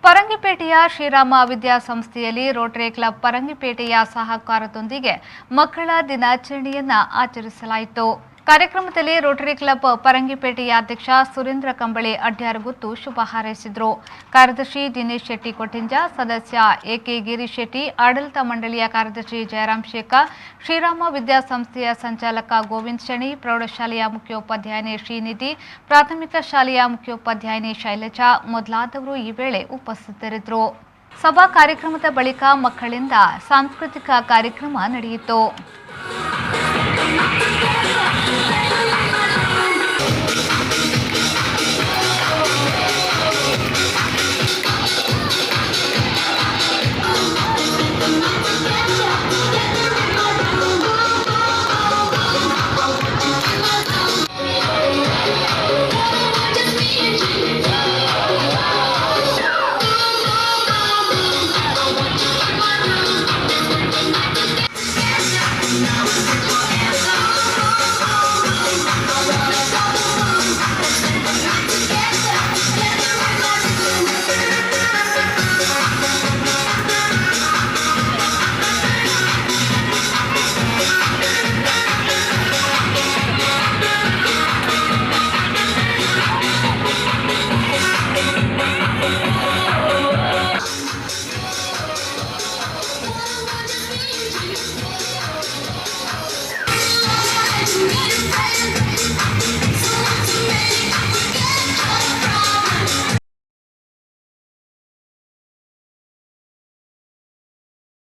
ಪರಂಗಿಪೇಟೆಯ Shriram ವಿದ್ಯಾಸಂಸ್ಥೆಯಲ್ಲಿ Rotary club ಪರಂಗಿಪೇಟೆಯ ಸಹಕಾರದೊಂದಿಗೆ ಮಕ್ಕಳ ದಿನಾಚರಣೆಯನ್ನ ಆಚರಿಸಲಾಯಿತು. ಕಾರ್ಯಕ್ರಮದಲ್ಲಿ ರೋಟರಿ ಕ್ಲಬ್ ಪರಂಗಿಪೇಟೆಯ ಅಧ್ಯಕ್ಷ ಸುರೇಂದ್ರ ಕಂಬಳಿ ಅಡ್ಯಾರಗುತ್ತು ಶುಭ ಹಾರೈಸಿದರು. ಕಾರ್ಯದರ್ಶಿ ದಿನೇಶ್ ಶೆಟ್ಟಿ ಕೊಟ್ಟಿಂಜ, ಸದಸ್ಯ ಎಕೆ ಗಿರೀಶ್ ಶೆಟ್ಟಿ, ಆಡಳಿತ ಮಂಡಳಿಯ ಕಾರ್ಯದರ್ಶಿ ಜಯರಾಮ್ ಶೇಖರ್, ಶ್ರೀರಾಮ ವಿದ್ಯಾಸಂಸ್ಥೆಯ ಸಂಚಾಲಕ ಗೋವಿಂದ್ ಶೆಣಿ, ಪ್ರೌಢಶಾಲೆಯ ಮುಖ್ಯೋಪಾಧ್ಯಾಯಿನಿ ಶ್ರೀನಿಧಿ, ಪ್ರಾಥಮಿಕ ಶಾಲೆಯ ಮುಖ್ಯೋಪಾಧ್ಯಾಯಿನಿ ಶೈಲಜಾ ಮೊದಲಾದವರು ಈ ವೇಳೆ ಉಪಸ್ಥಿತರಿದ್ದರು. ಸಭಾ ಕಾರ್ಯಕ್ರಮದ ಬಳಿಕ ಮಕ್ಕಳಿಂದ ಸಾಂಸ್ಕೃತಿಕ ಕಾರ್ಯಕ್ರಮ ನಡೆಯಿತು.